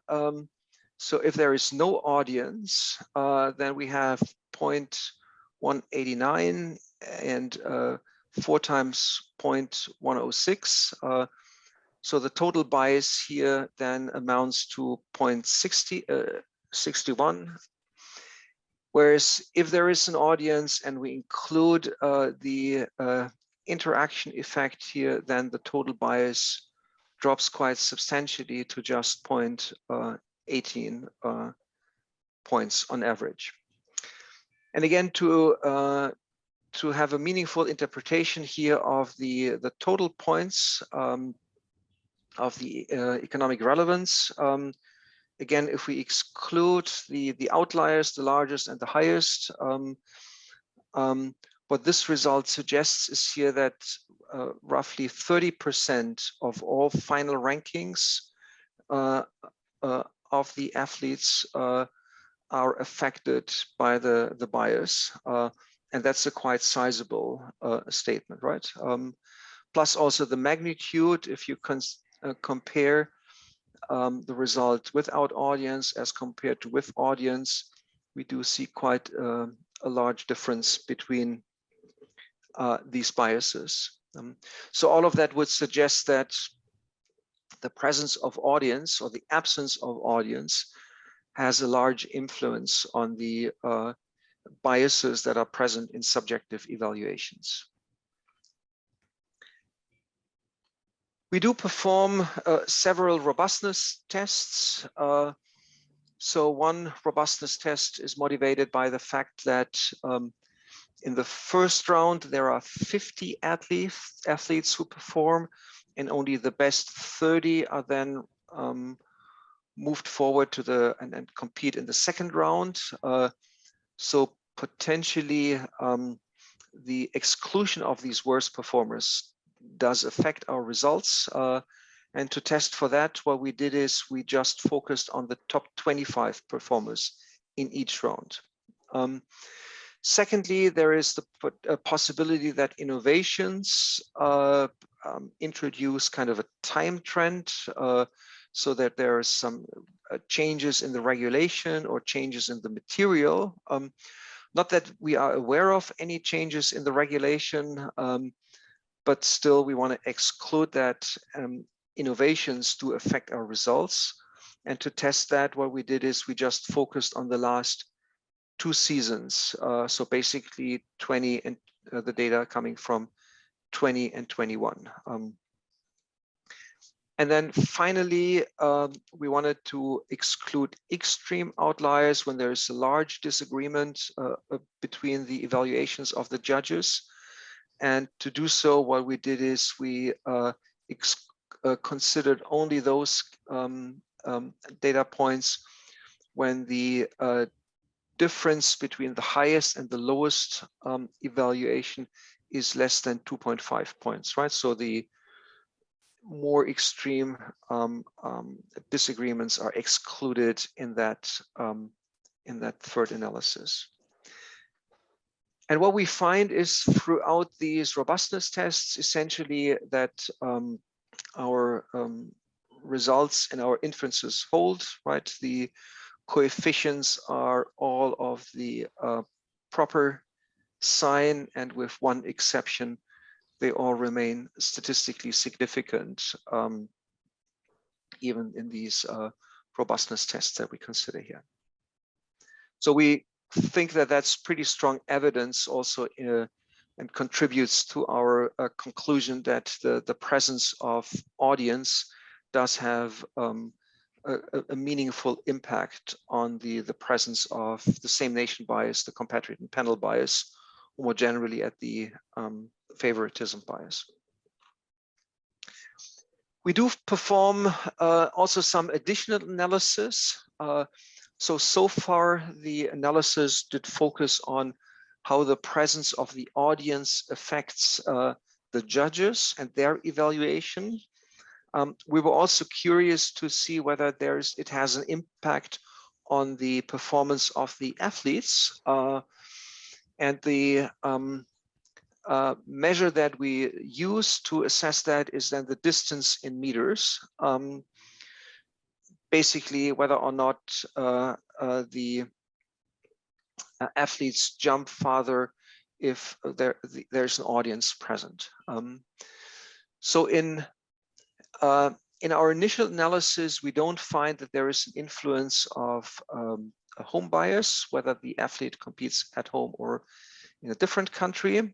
so if there is no audience, then we have 0.189 and 4 times 0.106. So the total bias here then amounts to 0.61. Whereas if there is an audience and we include the interaction effect here, then the total bias drops quite substantially to just 0.18 points on average. And again, to have a meaningful interpretation here of the total points of the economic relevance, again, if we exclude the outliers, the largest and the highest, what this result suggests is here that roughly 30% of all final rankings of the athletes are affected by the bias. And that's a quite sizable statement, right? plus also the magnitude. If you compare the result without audience as compared to with audience, we do see quite a large difference between these biases. So all of that would suggest that the presence of audience or the absence of audience has a large influence on the biases that are present in subjective evaluations. We do perform several robustness tests. So one robustness test is motivated by the fact that in the first round, there are 50 athletes who perform, and only the best 30 are then moved forward to and compete in the second round. So potentially the exclusion of these worst performers does affect our results. And to test for that, what we did is we just focused on the top 25 performers in each round. Secondly, there is the possibility that innovations introduce kind of a time trend, so that there are some changes in the regulation or changes in the material. Not that we are aware of any changes in the regulation, but still we want to exclude that innovations do affect our results. And to test that, what we did is we just focused on the last 2 seasons. So basically 20 and the data coming from 20 and 21. And then finally, we wanted to exclude extreme outliers when there is a large disagreement between the evaluations of the judges. And to do so, what we did is we considered only those data points when the difference between the highest and the lowest evaluation is less than 2.5 points, right? So the more extreme disagreements are excluded in that third analysis. And what we find is throughout these robustness tests, essentially that our results and our inferences hold, right? The coefficients are all of the proper sign, and with one exception, they all remain statistically significant, even in these robustness tests that we consider here. So we think that that's pretty strong evidence also and contributes to our conclusion that the presence of audience does have a meaningful impact on the presence of the same nation bias, the compatriot and panel bias, or more generally at the favoritism bias. We do perform also some additional analysis. So far, the analysis did focus on how the presence of the audience affects the judges and their evaluation. We were also curious to see whether it has an impact on the performance of the athletes. And the measure that we use to assess that is then the distance in meters. Basically, whether or not the athletes jump farther if there's an audience present. So in our initial analysis, we don't find that there is an influence of a home bias, whether the athlete competes at home or in a different country.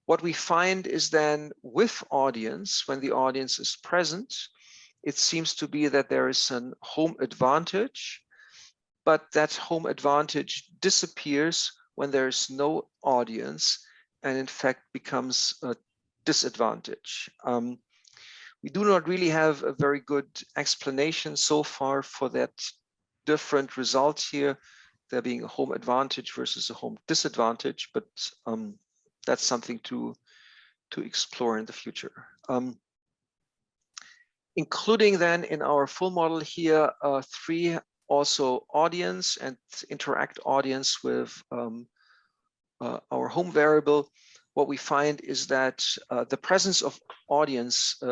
What we find is then with audience, when the audience is present, it seems to be that there is an home advantage, but that home advantage disappears when there is no audience and in fact becomes a disadvantage. We do not really have a very good explanation so far for that different result here, there being a home advantage versus a home disadvantage, but that's something to explore in the future. Including then in our full model here, 3 also audience and interact audience with our home variable. what we find is that the presence of audience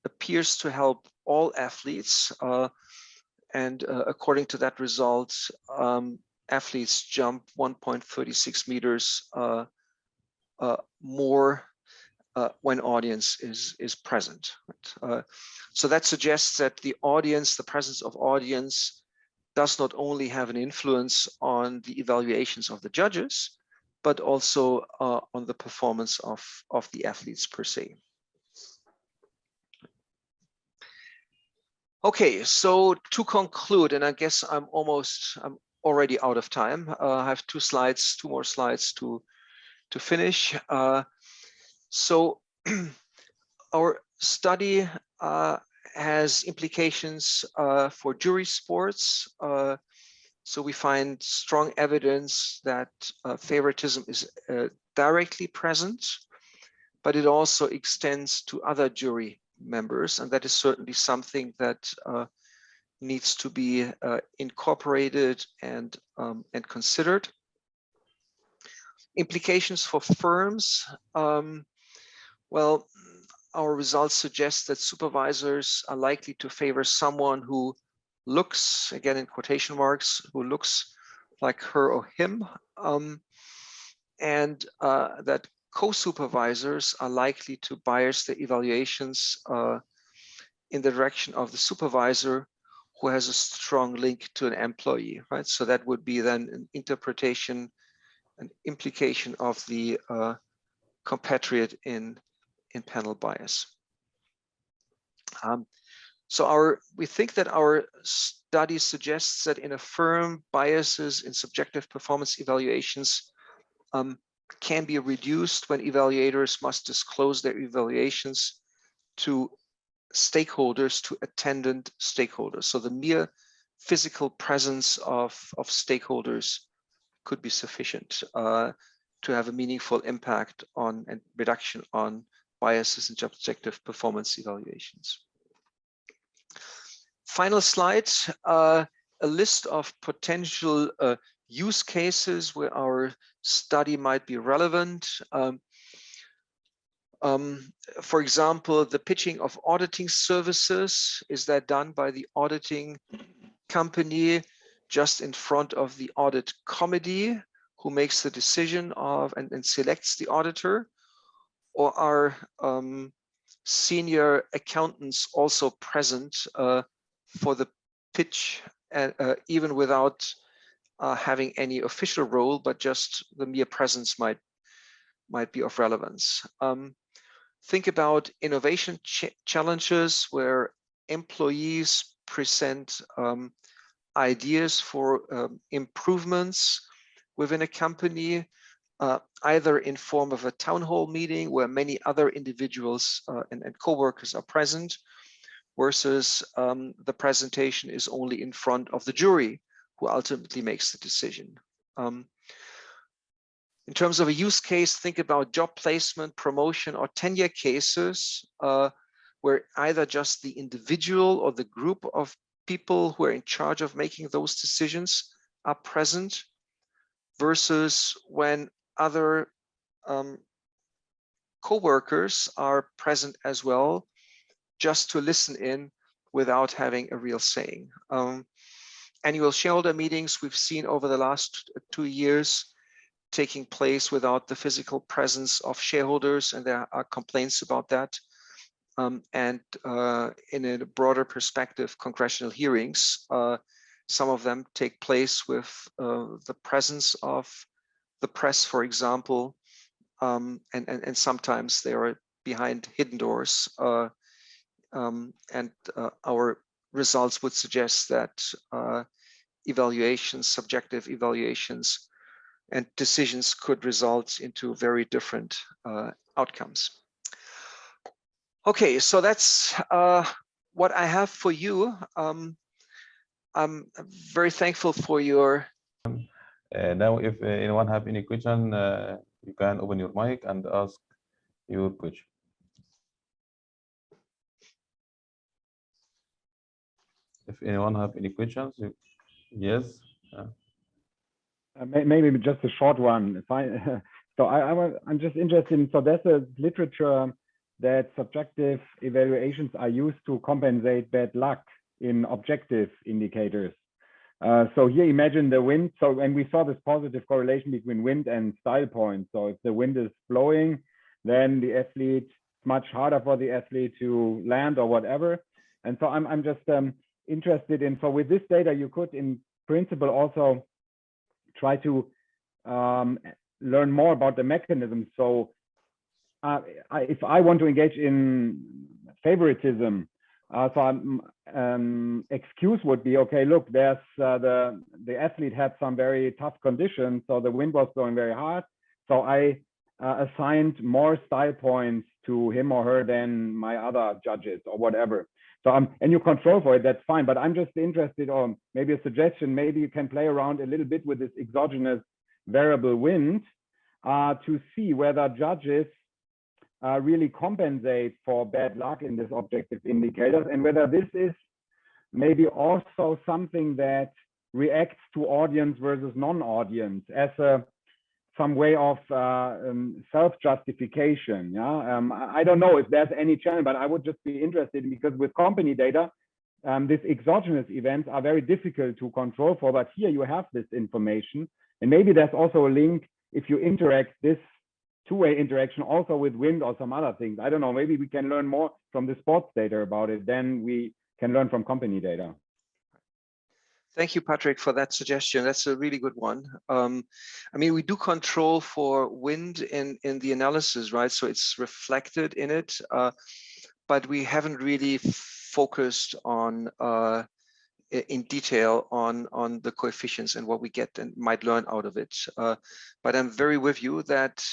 appears to help all athletes. And according to that result, athletes jump 1.36 meters more when audience is present. So that suggests that the audience, the presence of audience, does not only have an influence on the evaluations of the judges, but also on the performance of the athletes per se. Okay, so to conclude, and I guess I'm already out of time. I have two more slides to finish. So our study has implications for jury sports. So we find strong evidence that favoritism is directly present, but it also extends to other jury members, and that is certainly something that needs to be incorporated and considered. Implications for firms. Well, our results suggest that supervisors are likely to favor someone who looks, again in quotation marks, who looks like her or him, and that co-supervisors are likely to bias their evaluations in the direction of the supervisor who has a strong link to an employee, right? So that would be then an interpretation, an implication of the compatriot in panel bias. So we think that our study suggests that in a firm, biases in subjective performance evaluations can be reduced when evaluators must disclose their evaluations to stakeholders, to attendant stakeholders. So the mere physical presence of stakeholders could be sufficient to have a meaningful impact on and reduction on biases in subjective performance evaluations. Final slide, a list of potential use cases where our study might be relevant. For example, the pitching of auditing services, is that done by the auditing company just in front of the audit committee who makes the decision of and selects the auditor? Or are senior accountants also present for the pitch, even without having any official role, but just the mere presence might be of relevance? Think about innovation challenges where employees present ideas for improvements within a company, either in form of a town hall meeting where many other individuals and co-workers are present, versus the presentation is only in front of the jury who ultimately makes the decision. In terms of a use case, think about job placement, promotion, or tenure cases where either just the individual or the group of people who are in charge of making those decisions are present, versus when other co-workers are present as well, just to listen in without having a real saying. Annual shareholder meetings we've seen over the last 2 years taking place without the physical presence of shareholders, and there are complaints about that. And in a broader perspective, congressional hearings, some of them take place with the presence of the press, for example, and sometimes they are behind hidden doors. And our results would suggest that evaluations, subjective evaluations, and decisions could result into very different outcomes. Okay, so that's what I have for you. I'm very thankful for your. Now, if anyone have any question, you can open your mic and ask your question. If anyone have any questions, yes. Maybe just a short one. So I'm just interested in, so there's a literature that subjective evaluations are used to compensate bad luck in objective indicators. So here imagine the wind. So when we saw this positive correlation between wind and style points. So if the wind is blowing, then the athlete, it's much harder for the athlete to land or whatever. And so I'm just interested in, so with this data, you could in principle also try to learn more about the mechanism. So if I want to engage in favoritism, so excuse would be, okay, look, there's the athlete had some very tough conditions, so the wind was blowing very hard. So I assigned more style points to him or her than my other judges or whatever. So and you control for it, that's fine. But I'm just interested, or maybe a suggestion, maybe you can play around a little bit with this exogenous variable wind to see whether judges really compensate for bad luck in this objective indicators, and whether this is maybe also something that reacts to audience versus non-audience as some way of self-justification. Yeah, I don't know if there's any channel, but I would just be interested, because with company data, these exogenous events are very difficult to control for, but here you have this information, and maybe there's also a link if you interact this two-way interaction also with wind or some other things. I don't know, maybe we can learn more from the sports data about it than we can learn from company data. Thank you, Patrick, for that suggestion. That's a really good one. I mean, we do control for wind in the analysis, right? So it's reflected in it, but we haven't really focused on in detail on the coefficients and what we get and might learn out of it. But I'm very with you that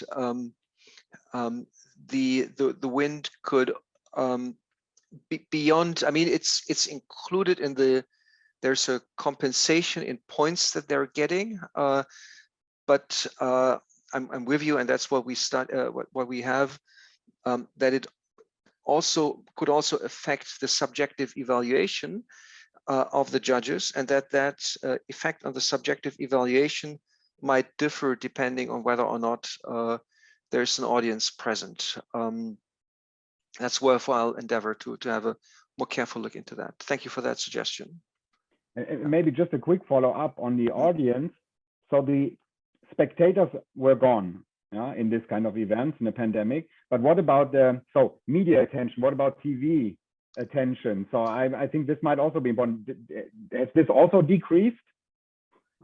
the wind could be beyond. I mean, it's included in the. There's a compensation in points that they're getting, but I'm with you, and that's what we start. What we have, that it also could also affect the subjective evaluation of the judges, and that effect on the subjective evaluation might differ depending on whether or not there's an audience present. That's worthwhile endeavor to have a more careful look into that. Thank you for that suggestion. And maybe just a quick follow-up on the audience. So the spectators were gone, yeah, in this kind of events in the pandemic. But what about the media attention? What about TV attention? So I think this might also be important. Has this also decreased?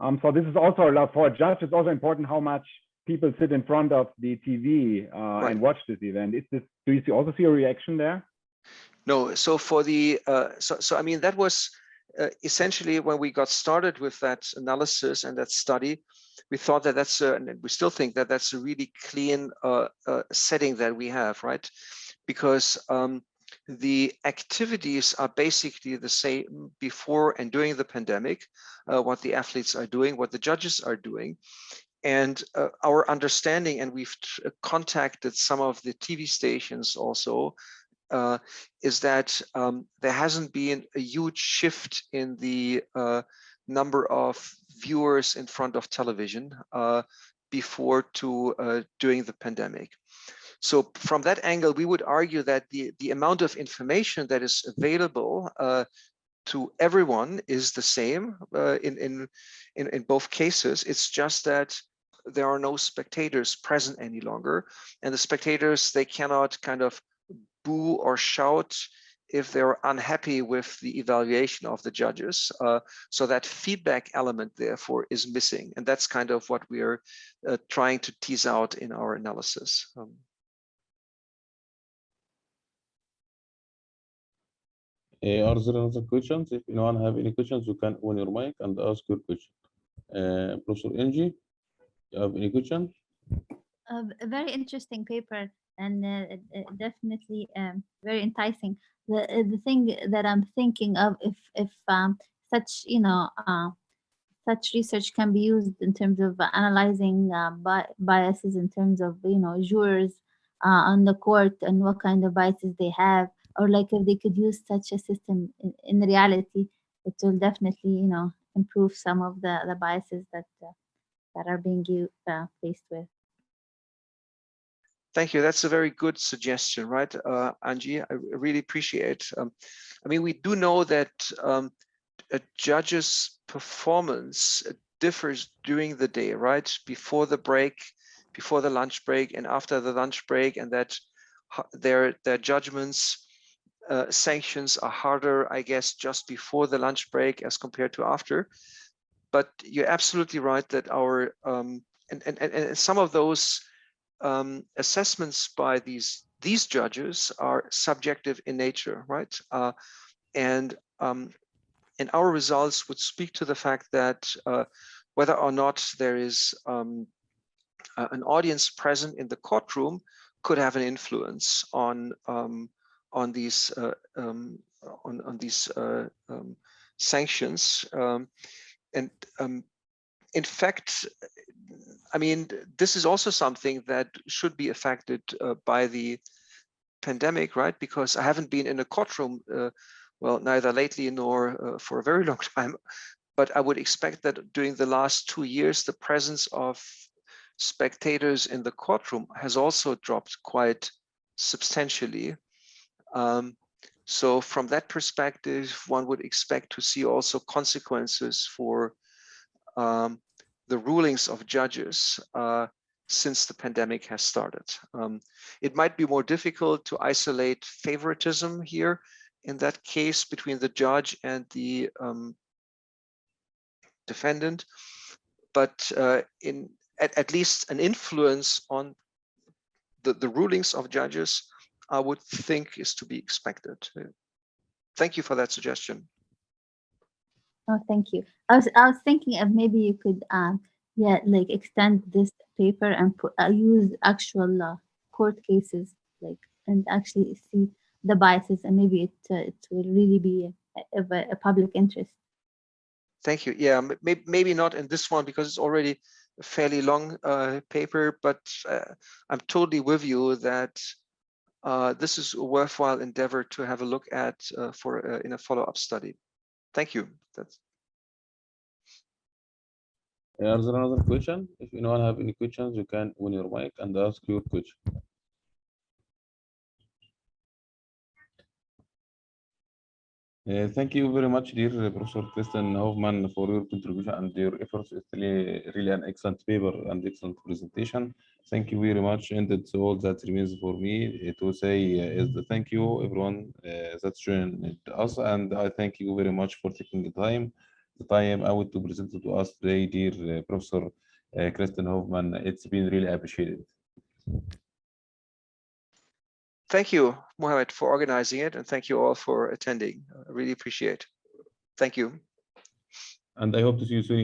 So this is also a lot for a judge. It's also important how much people sit in front of the TV Right. and watch this event. Is this? Do you also see a reaction there? No. So for the so I mean, that was. Essentially, when we got started with that analysis and that study, we thought that that's and we still think that that's a really clean setting that we have, right? Because the activities are basically the same before and during the pandemic, what the athletes are doing, what the judges are doing. And our understanding, and we've contacted some of the TV stations also, is that there hasn't been a huge shift in the number of viewers in front of television before to during the pandemic. So from that angle, we would argue that the amount of information that is available to everyone is the same in both cases. It's just that there are no spectators present any longer, and the spectators, they cannot kind of boo or shout if they're unhappy with the evaluation of the judges. So that feedback element, therefore, is missing. And that's kind of what we're trying to tease out in our analysis. Are there other questions? If anyone have any questions, you can open your mic and ask your question. Professor Angie, you have any question? A very interesting paper, and definitely very enticing. The thing that I'm thinking of, if such such research can be used in terms of analyzing biases in terms of jurors on the court and what kind of biases they have, or like if they could use such a system in reality, it will definitely improve some of the biases that are being faced with. Thank you. That's a very good suggestion, right, Angie? I really appreciate. I mean, we do know that a judge's performance differs during the day, right? Before the break, before the lunch break, and after the lunch break, and that their judgments, sanctions are harder, I guess, just before the lunch break as compared to after. But you're absolutely right that our and some of those assessments by these judges are subjective in nature, right? And our results would speak to the fact that whether or not there is an audience present in the courtroom could have an influence on these sanctions. In fact, I mean, this is also something that should be affected by the pandemic, right? Because I haven't been in a courtroom, well, neither lately nor for a very long time, but I would expect that during the last 2 years, the presence of spectators in the courtroom has also dropped quite substantially. So from that perspective, one would expect to see also consequences for the rulings of judges since the pandemic has started. It might be more difficult to isolate favoritism here in that case between the judge and the defendant, but at least an influence on the rulings of judges, I would think, is to be expected. Thank you for that suggestion. Oh, thank you. I was thinking of maybe you could yeah, like extend this paper and put use actual court cases, like, and actually see the biases, and maybe it will really be of a public interest. Thank you. Yeah, maybe not in this one because it's already a fairly long paper, but I'm totally with you that this is a worthwhile endeavor to have a look at in a follow-up study. Thank you. That's. Is there another question? If anyone have any questions, you can open your mic and ask your question. Thank you very much, dear Professor Kristen Hofmann, for your contribution and your efforts. It's really an excellent paper and excellent presentation. Thank you very much. And that's all that remains for me to say is thank you, everyone that's joined us. And I thank you very much for taking the time out to present to us today, dear Professor Kristen Hofmann. It's been really appreciated. Thank you, Mohammed, for organizing it, and thank you all for attending. I really appreciate it. Thank you. And I hope to see you soon.